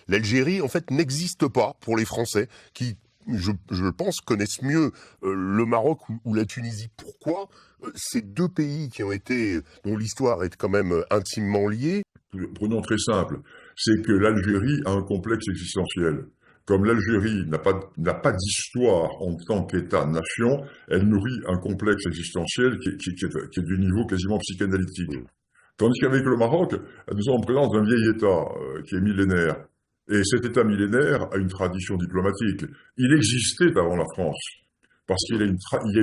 l'Algérie, en fait, n'existe pas pour les Français qui, je pense, connaissent mieux le Maroc ou la Tunisie. Pourquoi ces deux pays dont l'histoire est quand même intimement liée? Prenons très simple, c'est que l'Algérie a un complexe existentiel. Comme l'Algérie n'a pas d'histoire en tant qu'État-nation, elle nourrit un complexe existentiel qui est du niveau quasiment psychanalytique. Tandis qu'avec le Maroc, nous sommes en présence d'un vieil État qui est millénaire. Et cet État millénaire a une tradition diplomatique. Il existait avant la France. Parce qu'il y a une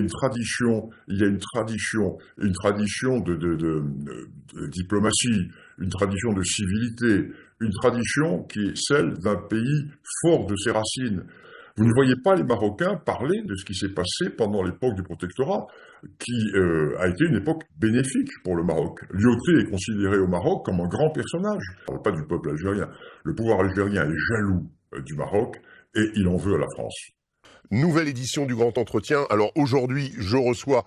tradition, une tradition de diplomatie, une tradition de civilité, une tradition qui est celle d'un pays fort de ses racines. Vous ne voyez pas les Marocains parler de ce qui s'est passé pendant l'époque du protectorat, qui a été une époque bénéfique pour le Maroc. Lyautey est considéré au Maroc comme un grand personnage. Je ne parle pas du peuple algérien. Le pouvoir algérien est jaloux du Maroc et il en veut à la France. Nouvelle édition du Grand Entretien. Alors aujourd'hui, je reçois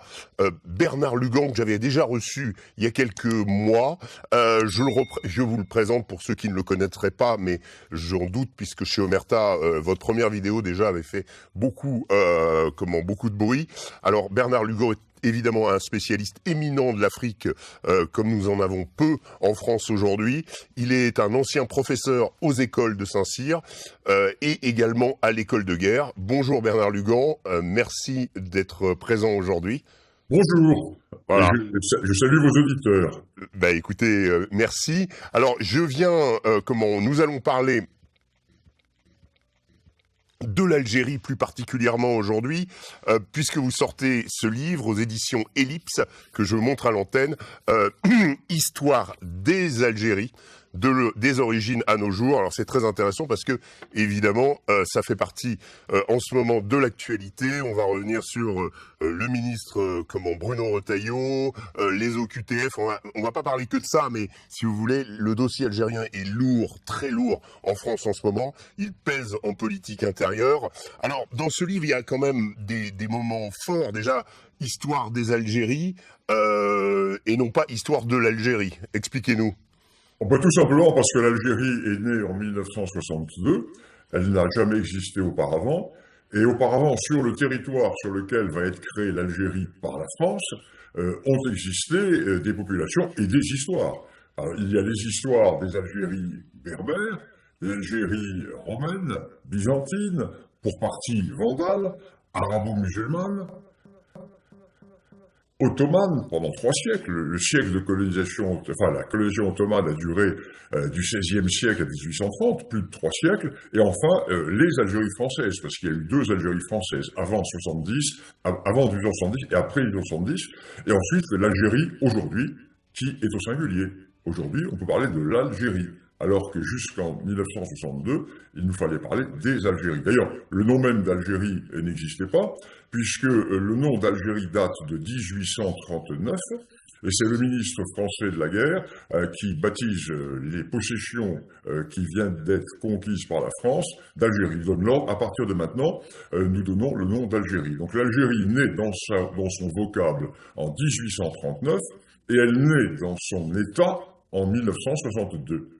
Bernard Lugan, que j'avais déjà reçu il y a quelques mois. Je vous le présente pour ceux qui ne le connaîtraient pas, mais j'en doute, puisque chez Omerta, votre première vidéo déjà avait fait beaucoup de bruit. Alors Bernard Lugan est évidemment un spécialiste éminent de l'Afrique, comme nous en avons peu en France aujourd'hui. Il est un ancien professeur aux écoles de Saint-Cyr et également à l'école de guerre. Bonjour Bernard Lugan, merci d'être présent aujourd'hui. Bonjour, voilà. Je salue vos auditeurs. Bah écoutez, merci. Alors nous allons parler de l'Algérie plus particulièrement aujourd'hui, puisque vous sortez ce livre aux éditions Ellipse, que je montre à l'antenne, Histoire des Algéries, des origines à nos jours. Alors c'est très intéressant parce que, évidemment, ça fait partie en ce moment de l'actualité. On va revenir sur le ministre Bruno Retailleau, les OQTF. On va pas parler que de ça, mais si vous voulez, le dossier algérien est lourd, très lourd en France en ce moment. Il pèse en politique intérieure. Alors, dans ce livre, il y a quand même des moments forts. Déjà, histoire des Algéries et non pas histoire de l'Algérie. Expliquez-nous. Tout simplement parce que l'Algérie est née en 1962, elle n'a jamais existé auparavant, et auparavant, sur le territoire sur lequel va être créée l'Algérie par la France, ont existé des populations et des histoires. Alors, il y a les histoires des Algéries berbères, des Algéries romaines, byzantines, pour partie vandales, arabo-musulmanes, ottomane pendant 3 siècles. Le siècle de colonisation, la colonisation ottomane a duré du XVIe siècle à 1830, plus de 3 siècles. Et enfin, les Algéries françaises, parce qu'il y a eu 2 Algéries françaises avant 1870 et après 1870. Et ensuite, l'Algérie aujourd'hui, qui est au singulier. Aujourd'hui, on peut parler de l'Algérie. Alors que jusqu'en 1962, il nous fallait parler des Algéries. D'ailleurs, le nom même d'Algérie n'existait pas, puisque le nom d'Algérie date de 1839, et c'est le ministre français de la guerre qui baptise les possessions qui viennent d'être conquises par la France d'Algérie. Il donne l'ordre, à partir de maintenant, nous donnons le nom d'Algérie. Donc l'Algérie naît dans son vocable en 1839, et elle naît dans son état en 1962.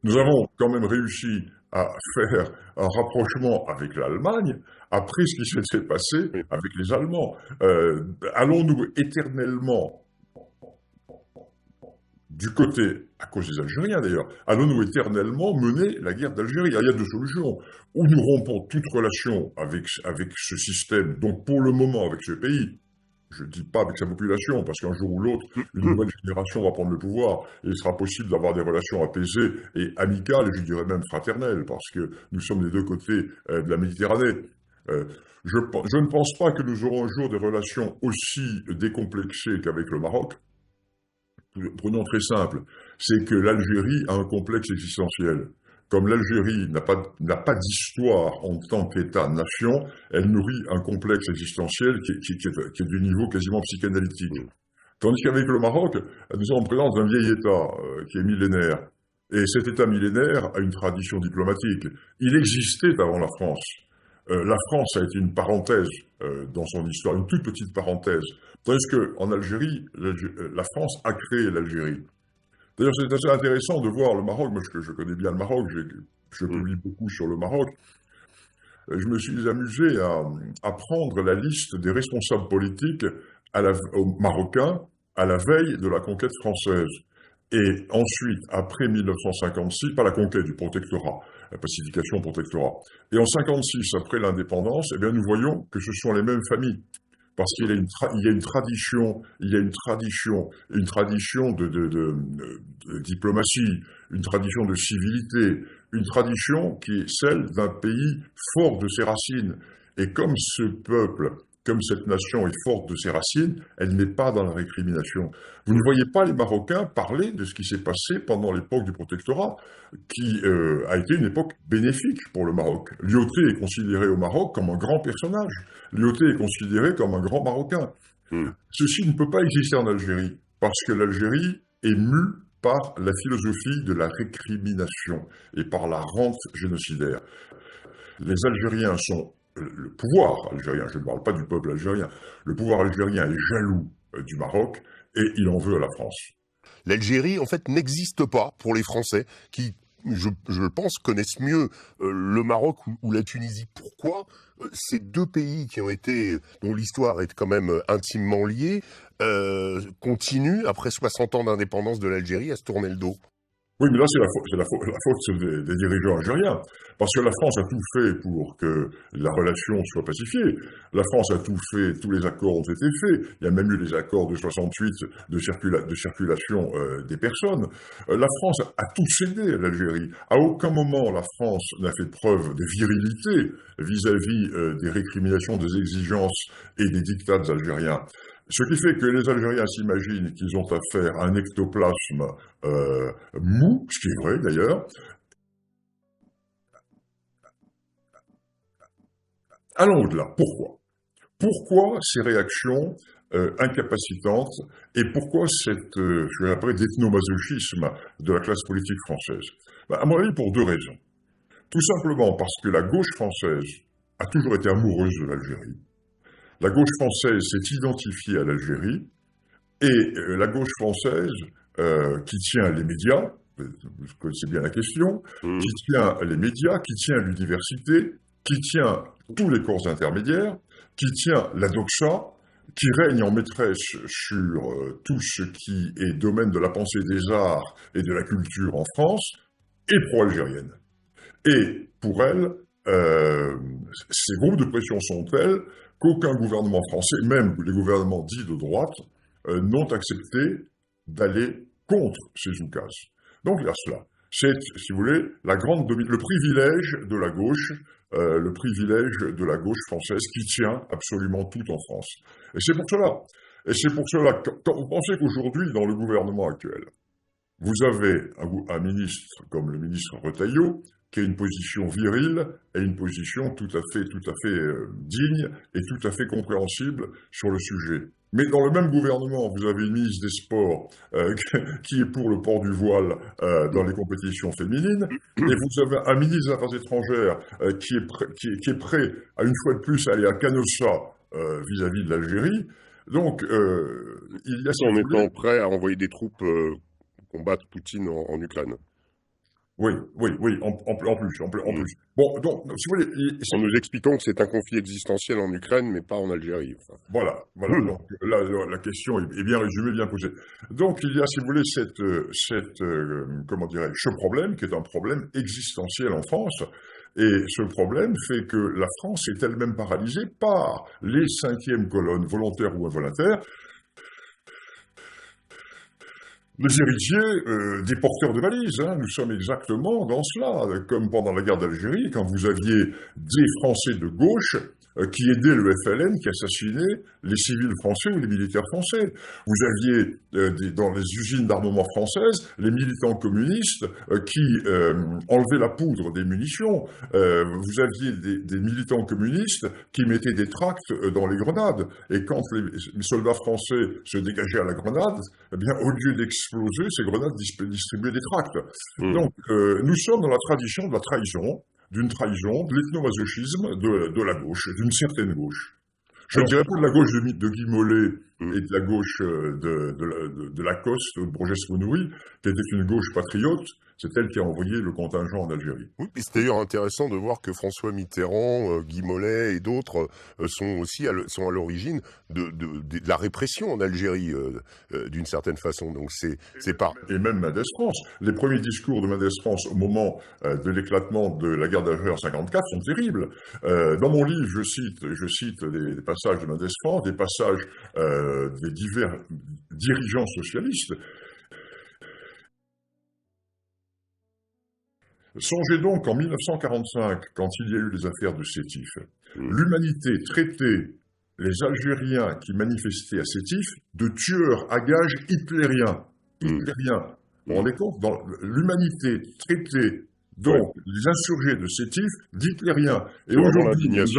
Nous avons quand même réussi à faire un rapprochement avec l'Allemagne après ce qui s'était passé avec les Allemands. Allons-nous éternellement du côté, à cause des Algériens d'ailleurs, allons-nous éternellement mener la guerre d'Algérie? Il y a 2 solutions. Ou nous rompons toute relation avec ce système, donc pour le moment avec ce pays. Je ne dis pas avec sa population, parce qu'un jour ou l'autre, une nouvelle génération va prendre le pouvoir, et il sera possible d'avoir des relations apaisées et amicales, et je dirais même fraternelles, parce que nous sommes des 2 côtés de la Méditerranée. Je ne pense pas que nous aurons un jour des relations aussi décomplexées qu'avec le Maroc. Prenons très simple, c'est que l'Algérie a un complexe existentiel. Comme l'Algérie n'a pas d'histoire en tant qu'État-nation, elle nourrit un complexe existentiel qui est du niveau quasiment psychanalytique. Tandis qu'avec le Maroc, nous sommes en présence d'un vieil État qui est millénaire. Et cet État millénaire a une tradition diplomatique. Il existait avant la France. La France a été une parenthèse dans son histoire, une toute petite parenthèse. Tandis qu'en Algérie, la France a créé l'Algérie. D'ailleurs, c'est assez intéressant de voir le Maroc. Moi, je connais bien le Maroc, j'ai je publie beaucoup sur le Maroc, je me suis amusé à prendre la liste des responsables politiques marocains à la veille de la conquête française. Et ensuite, après 1956, pas la conquête du protectorat, la pacification protectorat. Et en 56, après l'indépendance, eh bien, nous voyons que ce sont les mêmes familles. Parce qu'il y a une tradition de diplomatie, une tradition de civilité, une tradition qui est celle d'un pays fort de ses racines. Et comme ce peuple, comme cette nation est forte de ses racines, elle n'est pas dans la récrimination. Vous ne voyez pas les Marocains parler de ce qui s'est passé pendant l'époque du protectorat, qui a été une époque bénéfique pour le Maroc. Lyautey est considéré au Maroc comme un grand personnage. Lyautey est considéré comme un grand Marocain. Ceci ne peut pas exister en Algérie, parce que l'Algérie est mue par la philosophie de la récrimination et par la rente génocidaire. Les Algériens sont... Le pouvoir algérien, je ne parle pas du peuple algérien, le pouvoir algérien est jaloux du Maroc et il en veut à la France. L'Algérie, en fait, n'existe pas pour les Français qui, je pense, connaissent mieux le Maroc ou la Tunisie. Pourquoi ces deux pays dont l'histoire est quand même intimement liée, continuent, après 60 ans d'indépendance de l'Algérie, à se tourner le dos? Oui, mais là, c'est la faute des dirigeants algériens. Parce que la France a tout fait pour que la relation soit pacifiée. La France a tout fait, tous les accords ont été faits. Il y a même eu les accords de 68 de circulation des personnes. La France a tout cédé à l'Algérie. À aucun moment, la France n'a fait preuve de virilité vis-à-vis des récriminations, des exigences et des dictats algériens. Ce qui fait que les Algériens s'imaginent qu'ils ont affaire à un ectoplasme mou, ce qui est vrai d'ailleurs. Allons au-delà. Pourquoi? Pourquoi ces réactions incapacitantes et pourquoi je vais appeler d'ethnomasochisme de la classe politique française? À mon avis, pour deux raisons. Tout simplement parce que la gauche française a toujours été amoureuse de l'Algérie. La gauche française s'est identifiée à l'Algérie et la gauche française, qui tient les médias, vous connaissez bien la question, qui tient les médias, qui tient l'université, qui tient tous les corps intermédiaires, qui tient la doxa, qui règne en maîtresse sur tout ce qui est domaine de la pensée des arts et de la culture en France, est pro-algérienne. Et pour elle, ces groupes de pression sont tels qu'aucun gouvernement français, même les gouvernements dits de droite, n'ont accepté d'aller contre ces oukases. Donc il y a cela. C'est, si vous voulez, le privilège de la gauche, française qui tient absolument tout en France. Et c'est pour cela, quand vous pensez qu'aujourd'hui, dans le gouvernement actuel, vous avez un ministre comme le ministre Retailleau, qui a une position virile et une position tout à fait digne et tout à fait compréhensible sur le sujet. Mais dans le même gouvernement, vous avez une ministre des Sports qui est pour le port du voile dans les compétitions féminines, et vous avez un ministre des Affaires étrangères qui est prêt, à une fois de plus, à aller à Canossa vis-à-vis de l'Algérie. Donc, il y a... En étant prêt à envoyer des troupes combattre Poutine en Ukraine. Oui, en plus. Bon, donc, si vous voulez... En nous expliquant que c'est un conflit existentiel en Ukraine, mais pas en Algérie. Enfin. Voilà. Donc, là, la question est bien résumée, bien posée. Donc, il y a, si vous voulez, ce problème, qui est un problème existentiel en France. Et ce problème fait que la France est elle-même paralysée par les cinquièmes colonnes, volontaires ou involontaires, les héritiers des porteurs de valises. Nous sommes exactement dans cela, comme pendant la guerre d'Algérie, quand vous aviez des Français de gauche qui aidaient le FLN, qui assassinaient les civils français ou les militaires français. Vous aviez dans les usines d'armement françaises les militants communistes qui enlevaient la poudre des munitions. Vous aviez des militants communistes qui mettaient des tracts dans les grenades. Et quand les soldats français se dégageaient à la grenade, eh bien, au lieu d'exploser, ces grenades distribuaient des tracts. Donc, nous sommes dans la tradition de la trahison, de l'ethnomasochisme de la gauche, d'une certaine gauche. Je ne dirais pas de la gauche de Guy Mollet Mm. et de la gauche de Lacoste, de Brogès-Monoury, qui était une gauche patriote. C'est elle qui a envoyé le contingent en Algérie. Oui, puis c'est d'ailleurs intéressant de voir que François Mitterrand, Guy Mollet et d'autres sont aussi sont à l'origine de la répression en Algérie, d'une certaine façon. Donc c'est pas... Et même Mendès France. Les premiers discours de Mendès France au moment de l'éclatement de la guerre d'Algérie en 54 sont terribles. Dans mon livre, je cite des passages de Mendès France, des passages des divers dirigeants socialistes. Songez donc qu'en 1945, quand il y a eu les affaires de Sétif, l'humanité traitait les Algériens qui manifestaient à Sétif de tueurs à gages hitlériens. Hitlériens. Vous vous rendez compte? L'humanité traitait donc les insurgés de Sétif d'hitlériens. Et aujourd'hui, nous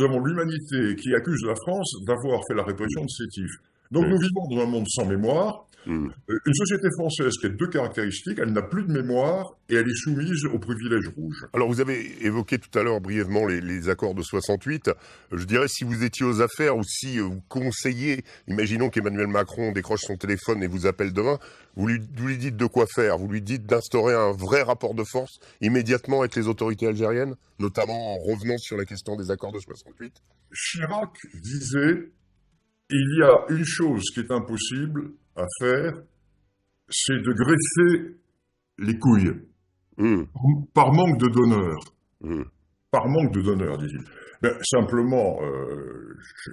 avons l'humanité qui accuse la France d'avoir fait la répression de Sétif. Donc nous vivons dans un monde sans mémoire. Une société française qui a deux caractéristiques, elle n'a plus de mémoire et elle est soumise aux privilèges rouges. Alors vous avez évoqué tout à l'heure brièvement les accords de 68. Je dirais, si vous étiez aux affaires ou si vous conseillez, imaginons qu'Emmanuel Macron décroche son téléphone et vous appelle demain, vous lui dites de quoi faire, vous lui dites d'instaurer un vrai rapport de force immédiatement avec les autorités algériennes, notamment en revenant sur la question des accords de 68. Chirac disait, il y a une chose qui est impossible à faire, c'est de greffer les couilles. Par manque de donneur. Par manque de donneur, dit-il. Ben, simplement,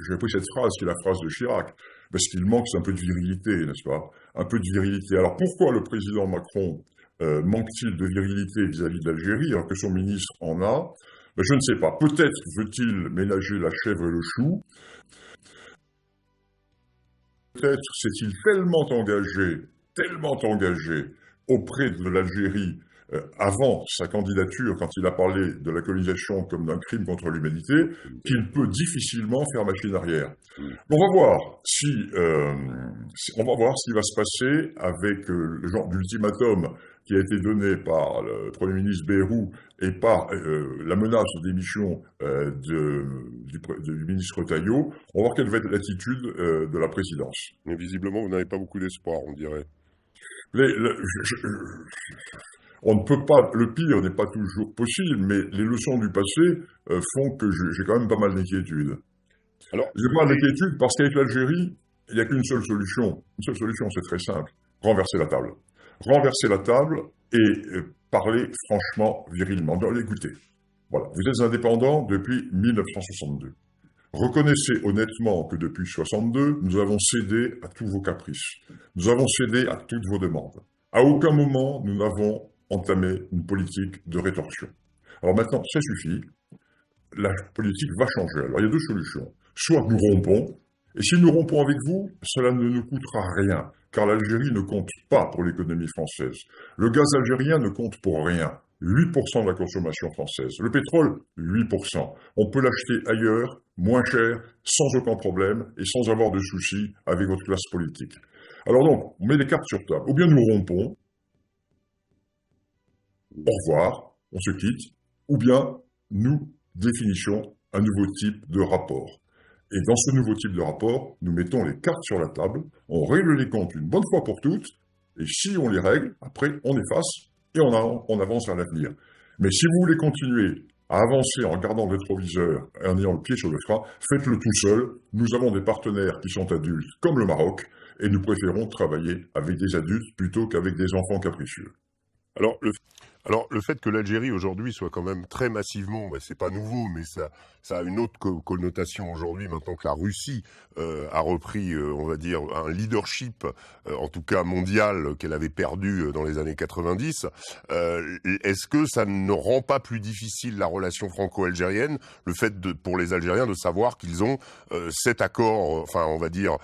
j'ai pris cette phrase qui est la phrase de Chirac, parce qu'il manque un peu de virilité, n'est-ce pas? Un peu de virilité. Alors pourquoi le président Macron manque-t-il de virilité vis-à-vis de l'Algérie, alors que son ministre en a? Ben, je ne sais pas. Peut-être veut-il ménager la chèvre et le chou. Peut-être s'est-il tellement engagé auprès de l'Algérie avant sa candidature, quand il a parlé de la colonisation comme d'un crime contre l'humanité, qu'il peut difficilement faire machine arrière. On va voir on va voir ce qui va se passer avec le genre d'ultimatum qui a été donné par le Premier ministre Bayrou et par la menace de démission du ministre Retailleau. On va voir quelle va être l'attitude de la présidence. Mais visiblement, vous n'avez pas beaucoup d'espoir, on dirait. On ne peut pas, le pire n'est pas toujours possible, mais les leçons du passé font que j'ai quand même pas mal d'inquiétudes. Alors, j'ai pas mal d'inquiétudes parce qu'avec l'Algérie, il n'y a qu'une seule solution. Une seule solution, c'est très simple. Renverser la table. Renverser la table et parler franchement, virilement. Écoutez, voilà, vous êtes indépendant depuis 1962. Reconnaissez honnêtement que depuis 1962, nous avons cédé à tous vos caprices. Nous avons cédé à toutes vos demandes. À aucun moment, nous n'avons entamé une politique de rétorsion. Alors maintenant, ça suffit. La politique va changer. Alors il y a deux solutions. Soit nous rompons, et si nous rompons avec vous, cela ne nous coûtera rien, car l'Algérie ne compte pas pour l'économie française. Le gaz algérien ne compte pour rien. 8% de la consommation française. Le pétrole, 8%. On peut l'acheter ailleurs, moins cher, sans aucun problème, et sans avoir de soucis avec votre classe politique. Alors donc, on met les cartes sur table. Ou bien nous rompons, au revoir, on se quitte, ou bien nous définissons un nouveau type de rapport. Et dans ce nouveau type de rapport, nous mettons les cartes sur la table, on règle les comptes une bonne fois pour toutes, et si on les règle, après on efface et on avance vers l'avenir. Mais si vous voulez continuer à avancer en gardant le rétroviseur et en ayant le pied sur le frein, faites-le tout seul. Nous avons des partenaires qui sont adultes, comme le Maroc, et nous préférons travailler avec des adultes plutôt qu'avec des enfants capricieux. Alors, le fait que l'Algérie aujourd'hui soit quand même très massivement, c'est pas nouveau, mais ça a une autre connotation aujourd'hui, maintenant que la Russie a repris, on va dire, un leadership, en tout cas mondial, qu'elle avait perdu dans les années 90. Est-ce que ça ne rend pas plus difficile la relation franco-algérienne, le fait pour les Algériens de savoir qu'ils ont cet accord, enfin on va dire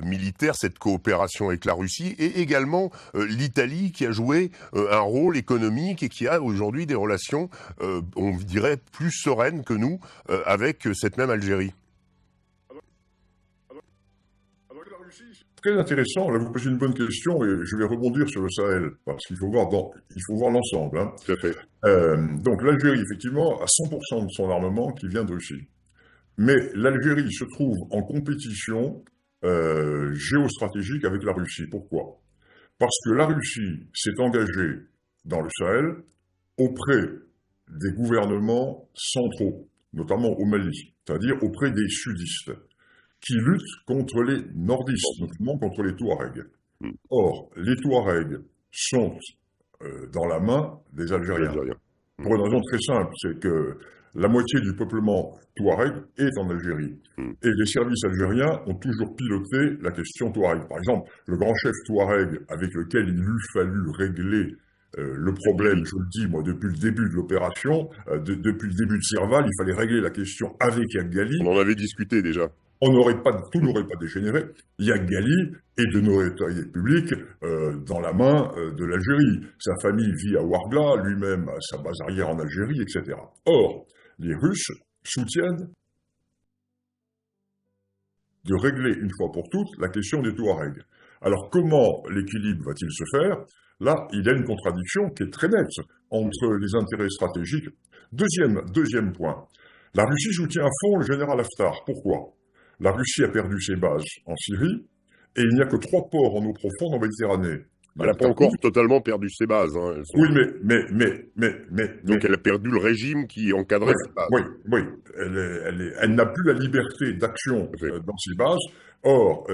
militaire, cette coopération avec la Russie, et également l'Italie qui a joué un rôle économique et qui a aujourd'hui des relations, on dirait, plus sereines que nous avec cette même Algérie. Très intéressant, là vous posez une bonne question et je vais rebondir sur le Sahel, parce qu'il faut voir l'ensemble. Hein. Tout à fait. Donc l'Algérie, effectivement, a 100% de son armement qui vient de Russie. Mais l'Algérie se trouve en compétition géostratégique avec la Russie. Pourquoi? Parce que la Russie s'est engagée dans le Sahel auprès des gouvernements centraux, notamment au Mali, c'est-à-dire auprès des sudistes, qui luttent contre les nordistes, notamment contre les Touaregs. Or, les Touaregs sont dans la main des Algériens. Pour une raison très simple, c'est que la moitié du peuplement Touareg est en Algérie. Et les services algériens ont toujours piloté la question Touareg. Par exemple, le grand chef Touareg avec lequel il eût fallu régler le problème, je le dis moi, depuis le début de l'opération, depuis le début de Sirval, il fallait régler la question avec Yagali. On en avait discuté déjà. Tout n'aurait pas dégénéré. Yagali est de notoriété publique dans la main de l'Algérie. Sa famille vit à Ouargla, lui-même a sa base arrière en Algérie, etc. Or, les Russes soutiennent de régler une fois pour toutes la question des Touaregs. Alors comment l'équilibre va-t-il se faire? Là, il y a une contradiction qui est très nette entre les intérêts stratégiques. Deuxième point, la Russie soutient à fond le général Haftar. Pourquoi? La Russie a perdu ses bases en Syrie et il n'y a que 3 ports en eau profonde en Méditerranée. Elle n'a pas encore totalement perdu ses bases. Hein. Oui, mais... Donc elle a perdu le régime qui encadrait ses bases. Oui. Elle n'a plus la liberté d'action dans ses bases. Or,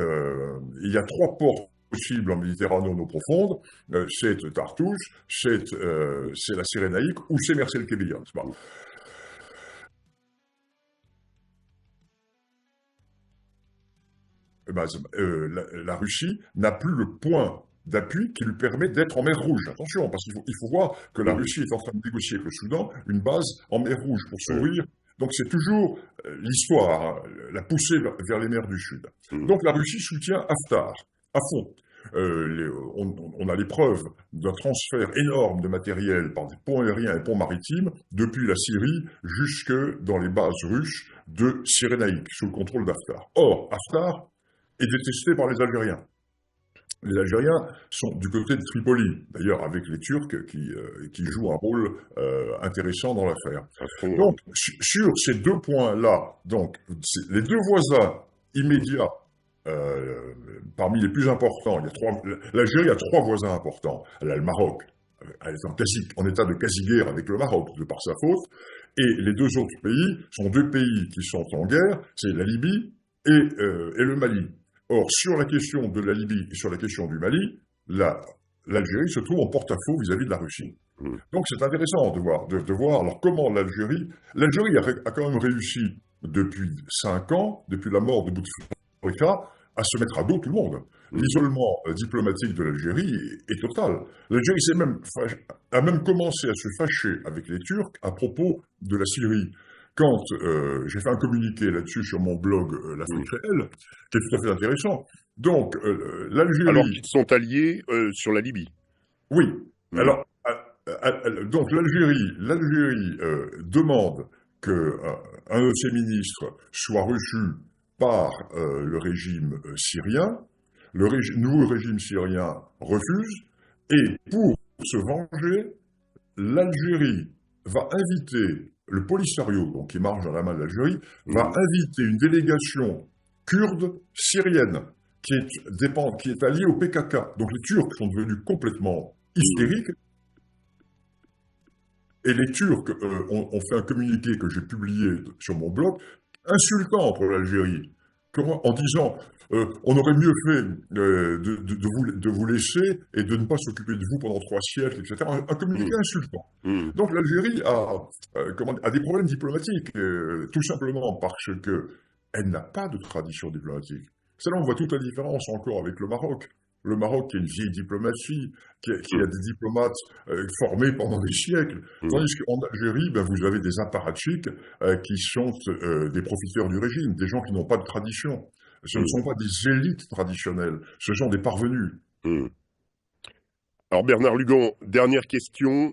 il y a 3 ports possibles en Méditerranée en eau profonde. C'est Tartouche, c'est la Cyrénaïque ou c'est Mers-el-Kébir. La Russie n'a plus le point d'appui qui lui permet d'être en mer Rouge. Attention, parce qu'il faut voir que la Russie est en train de négocier avec le Soudan une base en mer Rouge pour s'ouvrir. Donc c'est toujours l'histoire, la poussée vers les mers du Sud. Donc la Russie soutient Haftar à fond. On a les preuves d'un transfert énorme de matériel par des ponts aériens et ponts maritimes depuis la Syrie jusque dans les bases russes de Cyrénaïque, sous le contrôle d'Haftar. Or, Haftar est détesté par les Algériens. Les Algériens sont du côté de Tripoli, d'ailleurs avec les Turcs qui jouent un rôle intéressant dans l'affaire. Donc, sur ces 2 points-là, donc les 2 voisins immédiats, parmi les plus importants, l'Algérie a 3 voisins importants. Elle a le Maroc, elle est en état de quasi-guerre avec le Maroc, de par sa faute, et les 2 autres pays sont 2 pays qui sont en guerre, c'est la Libye et le Mali. Or, sur la question de la Libye et sur la question du Mali, l'Algérie se trouve en porte-à-faux vis-à-vis de la Russie. Donc c'est intéressant de voir alors comment l'Algérie a quand même réussi depuis 5 ans, depuis la mort de Bouteflika, à se mettre à dos tout le monde. L'isolement diplomatique de l'Algérie est total. L'Algérie a même commencé à se fâcher avec les Turcs à propos de la Syrie. Quand j'ai fait un communiqué là-dessus sur mon blog L'Afrique réelle, qui est tout à fait intéressant. Donc, l'Algérie... Alors qu'ils sont alliés sur la Libye. Oui. Alors, donc l'Algérie demande qu'un de ses ministres soit reçu par le régime syrien. Le nouveau régime syrien refuse. Et pour se venger, l'Algérie va inviter... Le Polisario, donc qui marche dans la main de l'Algérie, va inviter une délégation kurde syrienne qui est alliée au PKK. Donc les Turcs sont devenus complètement hystériques. Et les Turcs ont fait un communiqué que j'ai publié sur mon blog, insultant pour l'Algérie, en disant on aurait mieux fait de vous laisser et de ne pas s'occuper de vous pendant 3 siècles, etc. Un communiqué insultant. Donc l'Algérie a des problèmes diplomatiques, tout simplement parce qu'elle n'a pas de tradition diplomatique. C'est là où on voit toute la différence encore avec le Maroc. Le Maroc qui est une vieille diplomatie, qui a des diplomates formés pendant des siècles, tandis qu'en Algérie, vous avez des apparatchiks qui sont des profiteurs du régime, des gens qui n'ont pas de tradition. Ce ne sont pas des élites traditionnelles, ce sont des parvenus. Alors Bernard Lugan, dernière question.